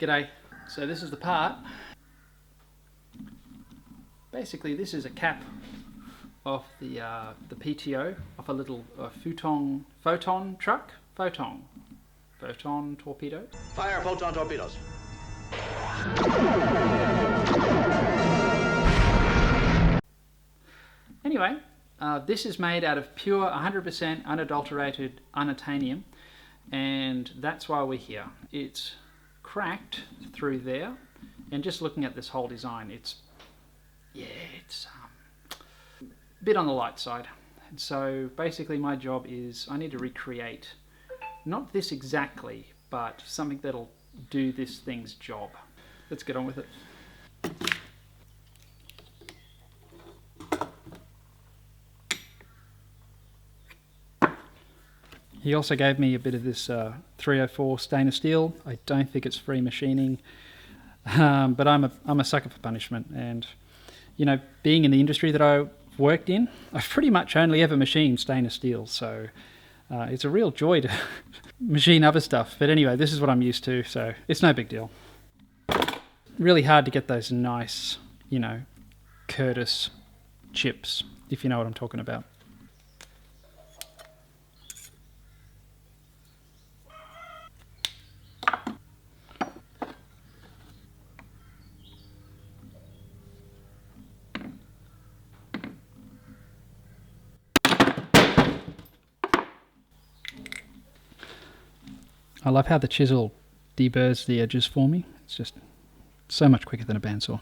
G'day. So this is the part. Basically this is a cap of the PTO of a little photon truck. Photon torpedo. Fire photon torpedoes. Anyway, this is made out of pure 100% unadulterated unattanium, and that's why we're here. It's cracked through there, and just looking at this whole design, it's a bit on the light side. And so basically my job is I need to recreate, not this exactly, but something that'll do this thing's job. Let's get on with it. He also gave me a bit of this 304 stainless steel. I don't think it's free machining, but I'm a sucker for punishment. And you know, being in the industry that I worked in, I've pretty much only ever machined stainless steel. So it's a real joy to machine other stuff. But anyway, this is what I'm used to, so it's no big deal. Really hard to get those nice, you know, Curtis chips, if you know what I'm talking about. I love how the chisel deburrs the edges for me. It's just so much quicker than a bandsaw.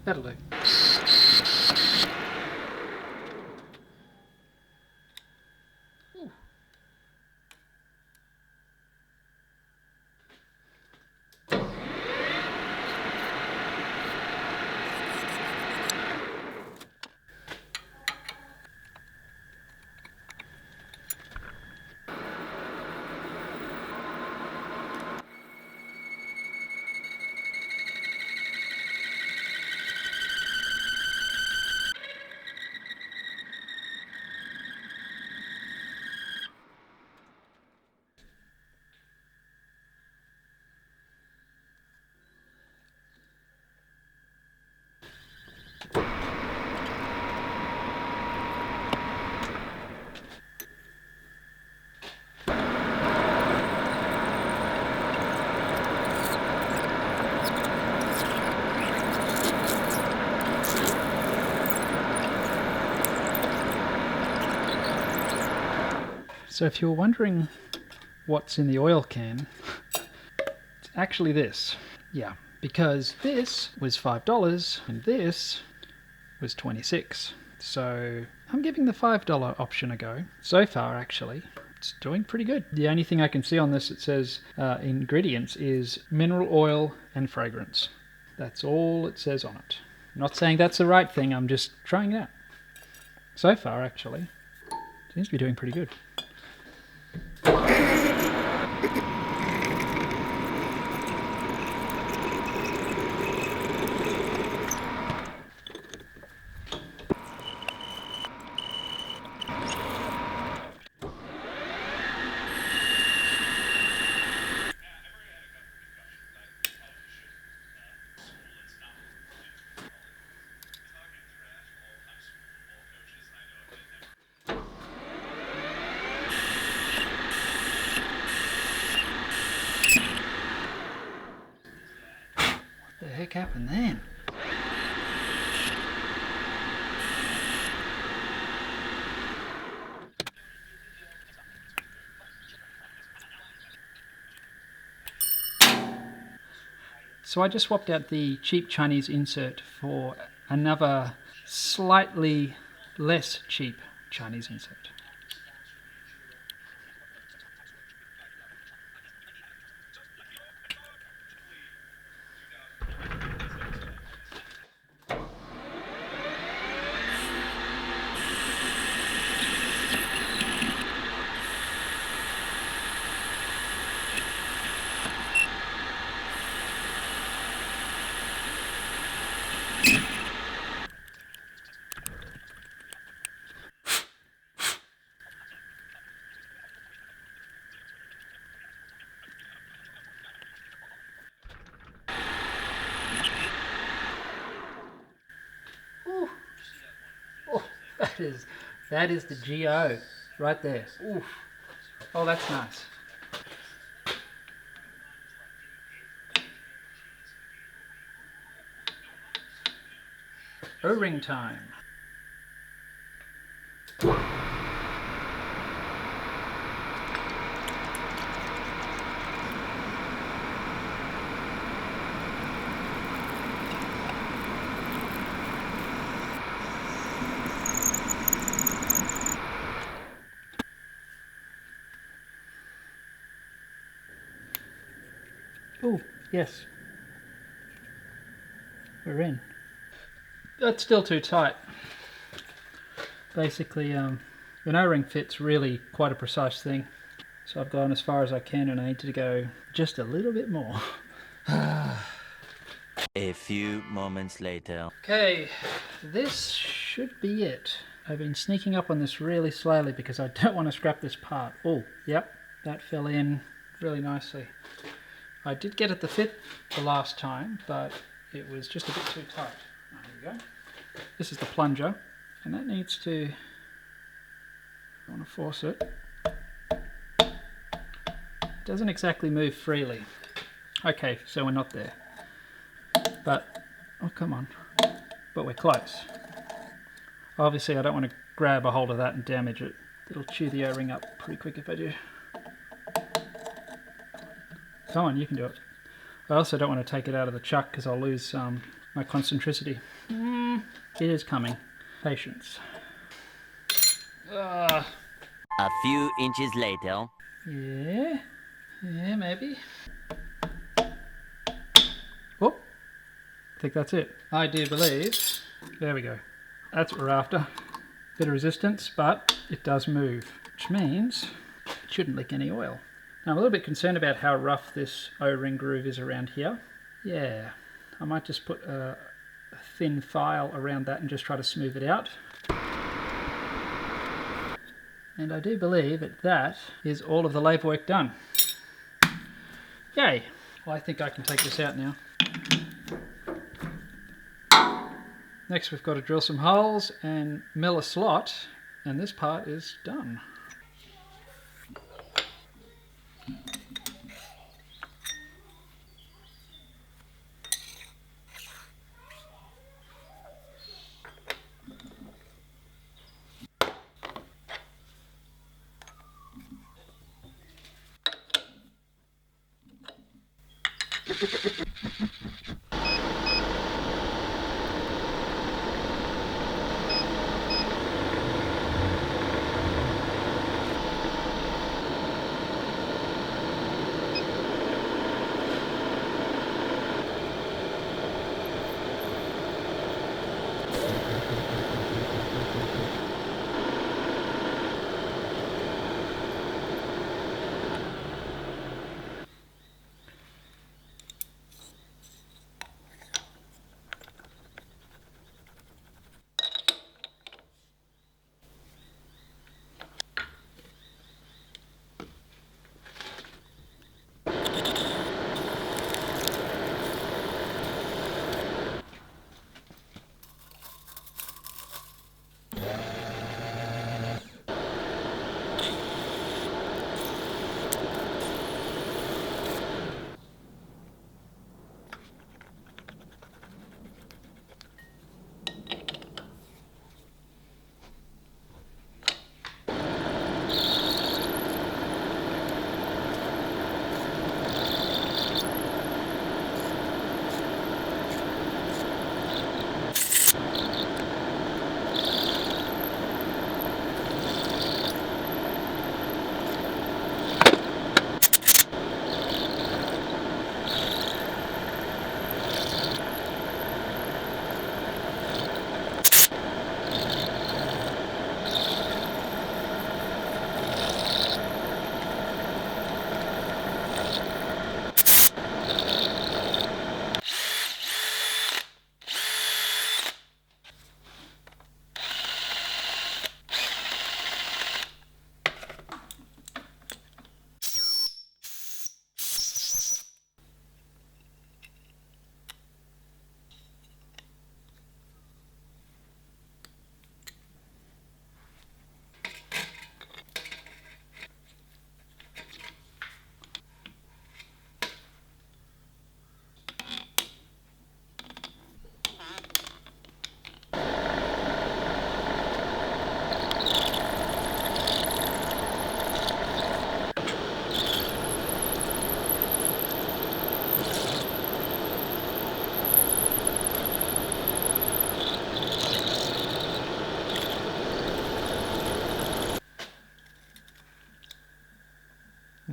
That'll do. So if you're wondering what's in the oil can, it's actually this. Yeah, because this was $5 and this was $26. So I'm giving the $5 option a go. So far, actually, it's doing pretty good. The only thing I can see on this, it says ingredients is mineral oil and fragrance. That's all it says on it. I'm not saying that's the right thing, I'm just trying it out. So far, actually, seems to be doing pretty good. What the heck happened then? So I just swapped out the cheap Chinese insert for another slightly less cheap Chinese insert. Ooh. Oh, that is the GO right there. Oof. Oh, that's nice. O-ring time. Oh, yes. We're in. That's still too tight. Basically, an O-ring fit's really quite a precise thing. So I've gone as far as I can and I need to go just a little bit more. A few moments later. Okay, this should be it. I've been sneaking up on this really slowly because I don't want to scrap this part. Oh, yep, that fell in really nicely. I did get it to fit the last time, but it was just a bit too tight. Oh, there you go. This is the plunger, and that needs to... I want to force it. It doesn't exactly move freely. Okay, so we're not there. But, oh come on. But we're close. Obviously I don't want to grab a hold of that and damage it. It'll chew the O-ring up pretty quick if I do. Come on, you can do it. I also don't want to take it out of the chuck because I'll lose my concentricity. It is coming. Patience. A few inches later. Yeah, maybe. Oh, I think that's it. I do believe. There we go. That's what we're after. Bit of resistance, but it does move, which means it shouldn't leak any oil. Now I'm a little bit concerned about how rough this O-ring groove is around here. Yeah, I might just put a thin file around that and just try to smooth it out. And I do believe that is all of the lathe work done. Yay! Well, I think I can take this out now. Next we've got to drill some holes and mill a slot, and this part is done.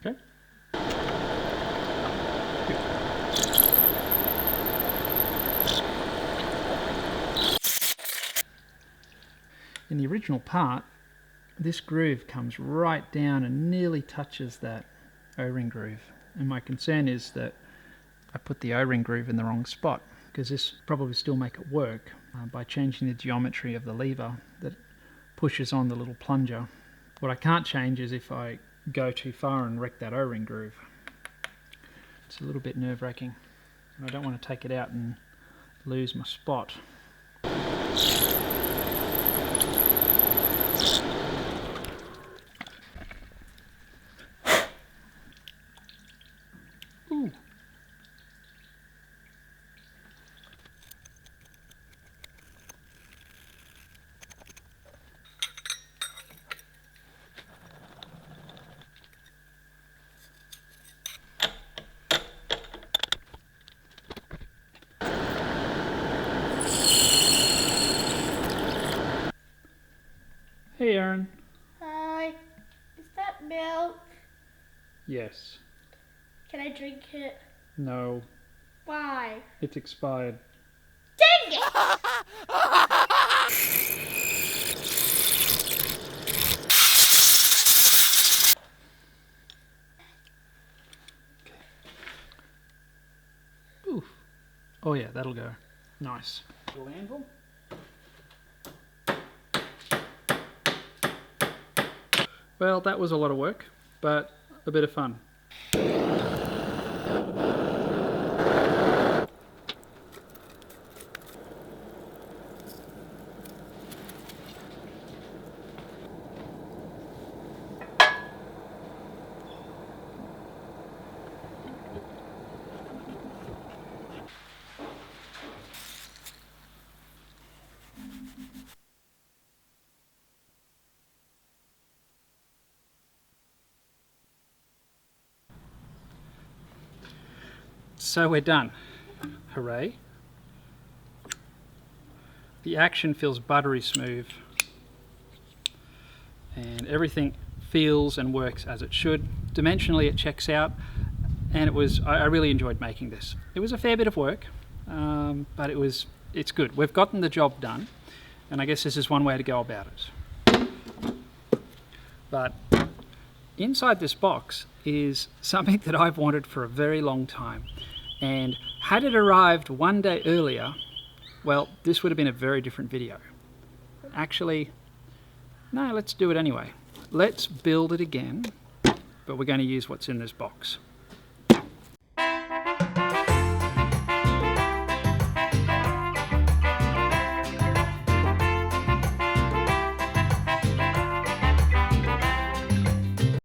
Okay. In the original part, this groove comes right down and nearly touches that O-ring groove. And my concern is that I put the O-ring groove in the wrong spot, because this probably still make it work by changing the geometry of the lever that pushes on the little plunger. What I can't change is if I go too far and wreck that O-ring groove. It's a little bit nerve-wracking. I don't want to take it out and lose my spot. Ooh. Hey Aaron. Hi. Is that milk? Yes. Can I drink it? No. Why? It's expired. Dang it! Ooh. Oh yeah, that'll go. Nice. Little anvil. Well, that was a lot of work, but a bit of fun. So we're done. Hooray. The action feels buttery smooth and everything feels and works as it should. Dimensionally it checks out, and I really enjoyed making this. It was a fair bit of work, but it's good. We've gotten the job done, and I guess this is one way to go about it. But inside this box is something that I've wanted for a very long time. And had it arrived one day earlier, well, this would have been a very different video. Actually, no, let's do it anyway. Let's build it again, but we're going to use what's in this box.